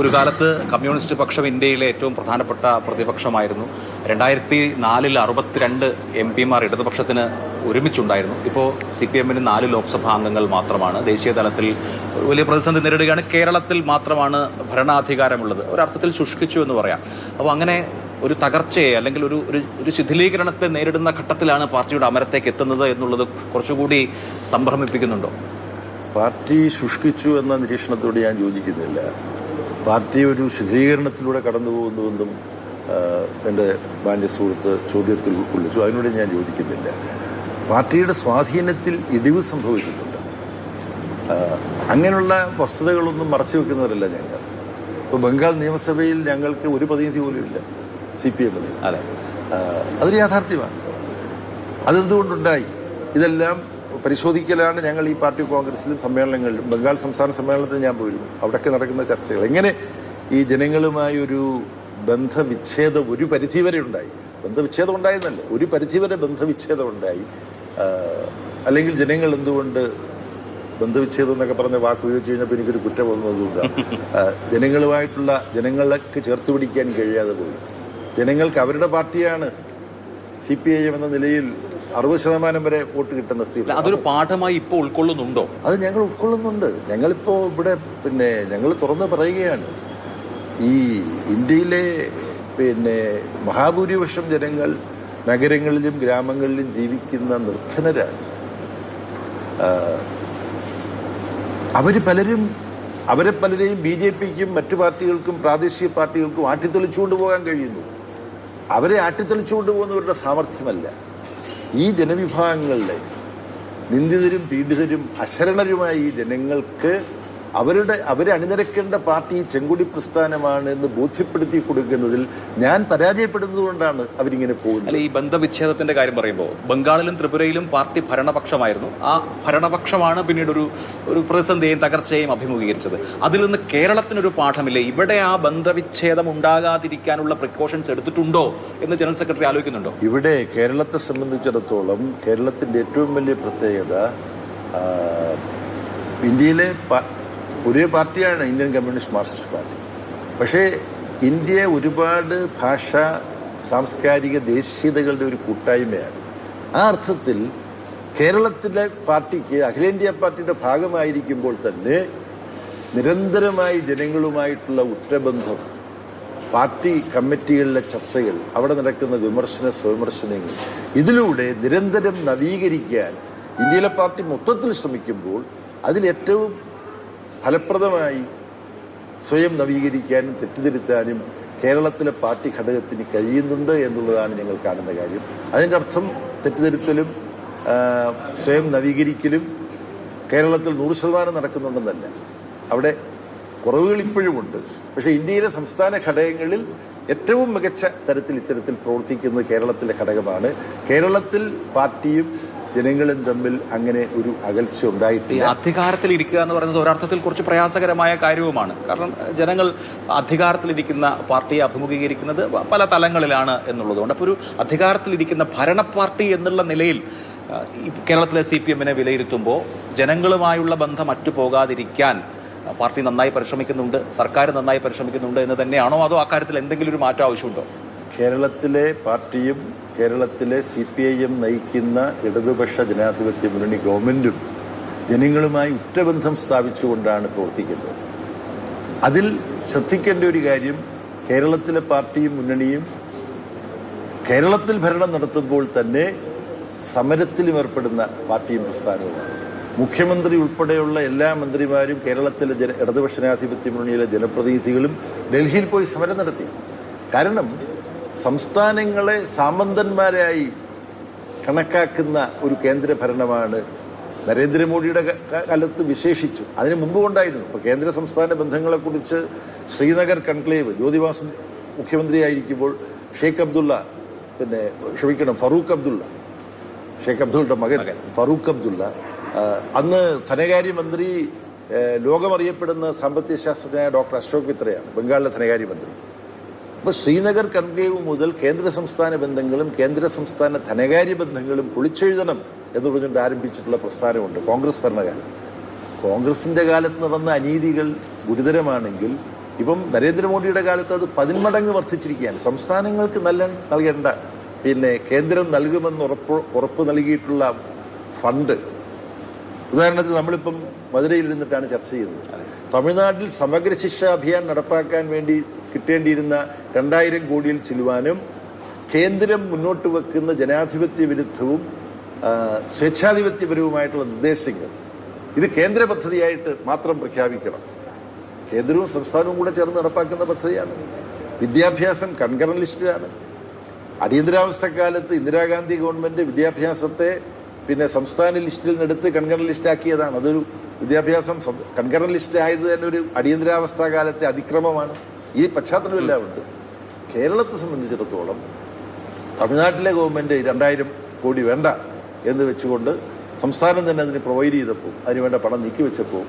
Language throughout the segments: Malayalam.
ഒരു കാലത്ത് കമ്മ്യൂണിസ്റ്റ് പക്ഷം ഇന്ത്യയിലെ ഏറ്റവും പ്രധാനപ്പെട്ട പ്രതിപക്ഷമായിരുന്നു. 2004 62 MP-മാർ ഇടതുപക്ഷത്തിന് ഒരുമിച്ചുണ്ടായിരുന്നു. ഇപ്പോൾ CPM-ന് 4 ലോക്സഭാ അംഗങ്ങൾ മാത്രമാണ്. ദേശീയ തലത്തിൽ വലിയ പ്രതിസന്ധി നേരിടുകയാണ്. കേരളത്തിൽ മാത്രമാണ് ഭരണാധികാരമുള്ളത്. ഒരർത്ഥത്തിൽ ശുഷ്കിച്ചു എന്ന് പറയാം. അപ്പോൾ അങ്ങനെ ഒരു തകർച്ചയെ അല്ലെങ്കിൽ ഒരു ശിഥിലീകരണത്തെ നേരിടുന്ന ഘട്ടത്തിലാണ് പാർട്ടിയുടെ അമരത്തേക്ക് എത്തുന്നത് എന്നുള്ളത് കുറച്ചുകൂടി സംഭ്രമിപ്പിക്കുന്നുണ്ടോ? പാർട്ടി ശുഷ്കിച്ചു എന്ന നിരീക്ഷണത്തോട് ഞാൻ യോജിക്കുന്നില്ല. പാർട്ടി ഒരു ശിഥിലീകരണത്തിലൂടെ കടന്നു പോകുന്നുവെന്നും എൻ്റെ മാന്യ സുഹൃത്ത് ചോദ്യത്തിൽ ഉൾക്കൊള്ളിച്ചു. അതിനോട് ഞാൻ യോജിക്കുന്നില്ല. പാർട്ടിയുടെ സ്വാധീനത്തിൽ ഇടിവ് സംഭവിച്ചിട്ടുണ്ട്. അങ്ങനെയുള്ള വസ്തുതകളൊന്നും മറച്ചു വെക്കുന്നവരല്ല ഞങ്ങൾ. ഇപ്പോൾ ബംഗാൾ നിയമസഭയിൽ ഞങ്ങൾക്ക് ഒരു പ്രതിനിധി പോലും ഇല്ല CPM-ന്. അതൊരു യാഥാർത്ഥ്യമാണ്. അതെന്തുകൊണ്ടുണ്ടായി? ഇതെല്ലാം പരിശോധിക്കലാണ് ഞങ്ങൾ ഈ പാർട്ടി കോൺഗ്രസിലും സമ്മേളനങ്ങളിലും. ബംഗാൾ സംസ്ഥാന സമ്മേളനത്തിൽ ഞാൻ പോയിരുന്നു. അവിടെയൊക്കെ നടക്കുന്ന ചർച്ചകൾ എങ്ങനെ ഈ ജനങ്ങളുമായൊരു ബന്ധവിച്ഛേദം ഒരു പരിധിവരെ ഉണ്ടായി. ബന്ധവിച്ഛേദം ഉണ്ടായെന്നല്ല, ഒരു പരിധിവരെ ബന്ധവിച്ഛേദം ഉണ്ടായി. അല്ലെങ്കിൽ ജനങ്ങൾ എന്തുകൊണ്ട് ബന്ധവിച്ഛേദം എന്നൊക്കെ പറഞ്ഞ വാക്ക് ഉപയോഗിച്ച് കഴിഞ്ഞപ്പോൾ എനിക്കൊരു കുറ്റം വന്നതുകൊണ്ടാണ്. ജനങ്ങൾക്ക് ചേർത്ത് പിടിക്കാൻ കഴിയാതെ പോയി. ജനങ്ങൾക്ക് അവരുടെ പാർട്ടിയാണ് CPIM എന്ന നിലയിൽ 60% വരെ വോട്ട് കിട്ടുന്ന സ്ഥിതി. അതൊരു പാഠമായി ഇപ്പോൾ ഉൾക്കൊള്ളുന്നുണ്ടോ? അത് ഞങ്ങൾ ഉൾക്കൊള്ളുന്നുണ്ട്. ഞങ്ങളിപ്പോൾ ഇവിടെ ഞങ്ങൾ തുറന്ന് പറയുകയാണ്, ഈ ഇന്ത്യയിലെ മഹാഭൂരിപക്ഷം ജനങ്ങൾ നഗരങ്ങളിലും ഗ്രാമങ്ങളിലും ജീവിക്കുന്ന നിർധനരാണ്. അവരെ പലരെയും BJP-ക്കും മറ്റു പാർട്ടികൾക്കും പ്രാദേശിക പാർട്ടികൾക്കും ആട്ടിത്തെളിച്ചുകൊണ്ട് പോകാൻ കഴിയുന്നു. അവരെ ആട്ടിത്തെളിച്ചുകൊണ്ട് പോകുന്നവരുടെ സാമർഥ്യമല്ല. ഈ ജനവിഭാഗങ്ങളിലെ നിന്ദിതരും പീഡിതരും അശരണരുമായ ഈ ജനങ്ങൾക്ക് അവരെ അണിനിരക്കേണ്ട പാർട്ടി ചെങ്കൊടി പ്രസ്ഥാനമാണ് എന്ന് ബോധ്യപ്പെടുത്തി കൊടുക്കുന്നതിൽ ഞാൻ പരാജയപ്പെടുന്നത് കൊണ്ടാണ് അവരിങ്ങനെ പോകുന്നത്. അല്ല, ഈ ബന്ധവിച്ഛേദത്തിന്റെ കാര്യം പറയുമ്പോൾ ബംഗാളിലും ത്രിപുരയിലും പാർട്ടി ഭരണപക്ഷമായിരുന്നു. ആ ഭരണപക്ഷമാണ് പിന്നീട് ഒരു പ്രതിസന്ധിയെയും തകർച്ചയെയും അഭിമുഖീകരിച്ചത്. അതിൽ നിന്ന് കേരളത്തിനൊരു പാഠമില്ലേ? ഇവിടെ ആ ബന്ധവിച്ഛേദം ഉണ്ടാകാതിരിക്കാനുള്ള പ്രിക്കോഷൻസ് എടുത്തിട്ടുണ്ടോ എന്ന് ജനറൽ സെക്രട്ടറി ആലോചിക്കുന്നുണ്ടോ? ഇവിടെ കേരളത്തെ സംബന്ധിച്ചിടത്തോളം കേരളത്തിൻ്റെ ഏറ്റവും വലിയ പ്രത്യേകത, ഇന്ത്യയിലെ ഒരേ പാർട്ടിയാണ് ഇന്ത്യൻ കമ്മ്യൂണിസ്റ്റ് മാർക്സിസ്റ്റ് പാർട്ടി. പക്ഷേ ഇന്ത്യ ഒരുപാട് ഭാഷാ സാംസ്കാരിക ദേശീയതകളുടെ ഒരു കൂട്ടായ്മയാണ്. ആ അർത്ഥത്തിൽ കേരളത്തിലെ പാർട്ടിക്ക് അഖിലേന്ത്യാ പാർട്ടിയുടെ ഭാഗമായിരിക്കുമ്പോൾ തന്നെ നിരന്തരമായി ജനങ്ങളുമായിട്ടുള്ള ഉറ്റബന്ധം, പാർട്ടി കമ്മിറ്റികളിലെ ചർച്ചകൾ, അവിടെ നടക്കുന്ന സ്വവിമർശനങ്ങൾ, ഇതിലൂടെ നിരന്തരം നവീകരിക്കാൻ ഇന്ത്യയിലെ പാർട്ടി മൊത്തത്തിൽ ശ്രമിക്കുമ്പോൾ അതിലേറ്റവും ഫലപ്രദമായി സ്വയം നവീകരിക്കാനും തെറ്റിദ്ധരുത്താനും കേരളത്തിലെ പാർട്ടി ഘടകത്തിന് കഴിയുന്നുണ്ട് എന്നുള്ളതാണ് ഞങ്ങൾ കാണുന്ന കാര്യം. അതിൻ്റെ അർത്ഥം തെറ്റിദ്ധരുത്തലും സ്വയം നവീകരിക്കലും കേരളത്തിൽ 100% നടക്കുന്നുണ്ടെന്നല്ല. അവിടെ കുറവുകൾ ഇപ്പോഴുമുണ്ട്. പക്ഷേ ഇന്ത്യയിലെ സംസ്ഥാന ഘടകങ്ങളിൽ ഏറ്റവും മികച്ച തരത്തിൽ ഇത്തരത്തിൽ പ്രവർത്തിക്കുന്നത് കേരളത്തിലെ ഘടകമാണ്. കേരളത്തിൽ പാർട്ടിയും ജനങ്ങളും തമ്മിൽ അങ്ങനെ ഒരു അകൽച്ച ഉണ്ടായിട്ടില്ല. അധികാരത്തിൽ ഇരിക്കുക എന്ന് പറയുന്നത് ഒരർത്ഥത്തിൽ കുറച്ച് പ്രയാസകരമായ കാര്യവുമാണ്. കാരണം ജനങ്ങൾ അധികാരത്തിലിരിക്കുന്ന പാർട്ടിയെ അഭിമുഖീകരിക്കുന്നത് പല തലങ്ങളിലാണ് എന്നുള്ളതുകൊണ്ട്. അപ്പോൾ ഒരു അധികാരത്തിലിരിക്കുന്ന ഭരണ പാർട്ടി എന്നുള്ള നിലയിൽ കേരളത്തിലെ CPM-നെ വിലയിരുത്തുമ്പോൾ ജനങ്ങളുമായുള്ള ബന്ധം അറ്റുപോകാതിരിക്കാൻ പാർട്ടി നന്നായി പരിശ്രമിക്കുന്നുണ്ട്, സർക്കാർ നന്നായി പരിശ്രമിക്കുന്നുണ്ട് എന്ന് തന്നെയാണോ? അതോ അക്കാര്യത്തിൽ എന്തെങ്കിലും ഒരു മാറ്റം ആവശ്യമുണ്ടോ? കേരളത്തിലെ പാർട്ടിയും കേരളത്തിലെ CPIM നയിക്കുന്ന ഇടതുപക്ഷ ജനാധിപത്യ മുന്നണി ഗവൺമെൻറ്റും ജനങ്ങളുമായി ഉറ്റബന്ധം സ്ഥാപിച്ചുകൊണ്ടാണ് പ്രവർത്തിക്കുന്നത്. അതിൽ ശ്രദ്ധിക്കേണ്ട ഒരു കാര്യം, കേരളത്തിലെ പാർട്ടിയും മുന്നണിയും കേരളത്തിൽ ഭരണം നടത്തുമ്പോൾ തന്നെ സമരത്തിലും ഏർപ്പെടുന്ന പാർട്ടിയും പ്രസ്ഥാനവുമാണ്. മുഖ്യമന്ത്രി ഉൾപ്പെടെയുള്ള എല്ലാ മന്ത്രിമാരും കേരളത്തിലെ ഇടതുപക്ഷ ജനാധിപത്യ മുന്നണിയിലെ ജനപ്രതിനിധികളും ഡൽഹിയിൽ പോയി സമരം നടത്തി. കാരണം സംസ്ഥാനങ്ങളെ സാമന്തന്മാരായി കണക്കാക്കുന്ന ഒരു കേന്ദ്ര ഭരണമാണ് നരേന്ദ്രമോദിയുടെ കാലത്ത് വിശേഷിച്ചു. അതിന് മുമ്പ് കൊണ്ടായിരുന്നു. ഇപ്പോൾ കേന്ദ്ര സംസ്ഥാന ബന്ധങ്ങളെക്കുറിച്ച് ശ്രീനഗർ കൺക്ലേവ്, ജ്യോതിവാസു മുഖ്യമന്ത്രിയായിരിക്കുമ്പോൾ ഷെയ്ഖ് അബ്ദുള്ളയുടെ മകൻ ഫറൂഖ് അബ്ദുള്ള, അന്ന് ധനകാര്യമന്ത്രി ലോകമറിയപ്പെടുന്ന സാമ്പത്തിക ശാസ്ത്രജ്ഞനായ ഡോക്ടർ അശോക് മിത്രയാണ് ബംഗാളിലെ ധനകാര്യമന്ത്രി. അപ്പോൾ ശ്രീനഗർ കൺക്ലേവ് മുതൽ കേന്ദ്ര സംസ്ഥാന ബന്ധങ്ങളും കേന്ദ്ര സംസ്ഥാന ധനകാര്യ ബന്ധങ്ങളും പൊളിച്ചെഴുതണം എന്ന് പറഞ്ഞുകൊണ്ട് ആരംഭിച്ചിട്ടുള്ള പ്രസ്ഥാനമുണ്ട് കോൺഗ്രസ് ഭരണകാലത്ത്. കോൺഗ്രസിൻ്റെ കാലത്ത് നടന്ന അനീതികൾ ഗുരുതരമാണെങ്കിൽ ഇപ്പം നരേന്ദ്രമോദിയുടെ കാലത്ത് അത് 10 മടങ്ങ് വർദ്ധിച്ചിരിക്കുകയാണ്. സംസ്ഥാനങ്ങൾക്ക് നൽകേണ്ട കേന്ദ്രം നൽകുമെന്ന് ഉറപ്പ് നൽകിയിട്ടുള്ള ഫണ്ട്, ഉദാഹരണത്തിന് നമ്മളിപ്പം മധുരയിൽ ഇരുന്നിട്ടാണ് ചർച്ച ചെയ്യുന്നത്. തമിഴ്നാട്ടിൽ സമഗ്ര ശിക്ഷാ അഭിയാൻ നടപ്പാക്കാൻ വേണ്ടി കിട്ടേണ്ടിയിരുന്ന 2000 കോടിയിൽ ചെല്ലുവാനും കേന്ദ്രം മുന്നോട്ട് വെക്കുന്ന ജനാധിപത്യ വിരുദ്ധവും സ്വേച്ഛാധിപത്യപരവുമായിട്ടുള്ള നിർദ്ദേശങ്ങൾ ഇത് കേന്ദ്ര പദ്ധതിയായിട്ട് മാത്രം പ്രഖ്യാപിക്കണം. കേന്ദ്രവും സംസ്ഥാനവും കൂടെ ചേർന്ന് നടപ്പാക്കുന്ന പദ്ധതിയാണ്. വിദ്യാഭ്യാസം കൺകറന്റ് ലിസ്റ്റിലാണ്. അടിയന്തരാവസ്ഥക്കാലത്ത് ഇന്ദിരാഗാന്ധി ഗവൺമെൻറ് വിദ്യാഭ്യാസത്തെ സംസ്ഥാന ലിസ്റ്റിൽ നിന്നെടുത്ത് കൺകറന്റ് ലിസ്റ്റാക്കിയതാണ്. അതൊരു വിദ്യാഭ്യാസം കൺകറന്റ് ലിസ്റ്റ് ആയത് തന്നെ ഒരു അടിയന്തരാവസ്ഥ കാലത്തെ അതിക്രമമാണ്. ഈ പശ്ചാത്തലമെല്ലാം ഉണ്ട്. കേരളത്തെ സംബന്ധിച്ചിടത്തോളം തമിഴ്നാട്ടിലെ ഗവൺമെൻറ് 2000 കോടി വേണ്ട എന്ന് വെച്ചുകൊണ്ട് സംസ്ഥാനം തന്നെ അതിന് പ്രൊവൈഡ് ചെയ്തപ്പോൾ, അതിനുവേണ്ട പണം നീക്കിവെച്ചപ്പോൾ,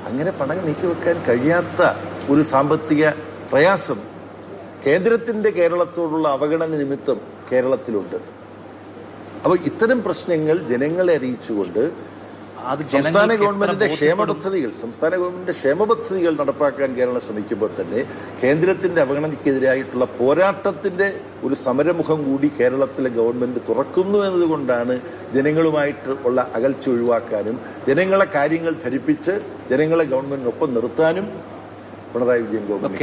അങ്ങനെ പണം നീക്കിവെക്കാൻ കഴിയാത്ത ഒരു സാമ്പത്തിക പ്രയാസം കേന്ദ്രത്തിൻ്റെ കേരളത്തോടുള്ള അവഗണന നിമിത്തം കേരളത്തിലുണ്ട്. അപ്പോൾ ഇത്തരം പ്രശ്നങ്ങൾ ജനങ്ങളെ അറിയിച്ചുകൊണ്ട് സംസ്ഥാന ഗവൺമെന്റിന്റെ ക്ഷേമ പദ്ധതികൾ നടപ്പാക്കാൻ കേരളം ശ്രമിക്കുമ്പോൾ തന്നെ കേന്ദ്രത്തിന്റെ അവഗണനയ്ക്കെതിരായിട്ടുള്ള പോരാട്ടത്തിന്റെ ഒരു സമരമുഖം കൂടി കേരളത്തിലെ ഗവൺമെന്റ് തുറക്കുന്നു എന്നതുകൊണ്ടാണ് ജനങ്ങളുമായിട്ട് ഉള്ള അകൽച്ച ഒഴിവാക്കാനും ജനങ്ങളെ കാര്യങ്ങൾ ധരിപ്പിച്ച് ജനങ്ങളെ ഗവൺമെന്റിനൊപ്പം നിർത്താനും പിണറായി വിജയൻ ഗവൺമെന്റ്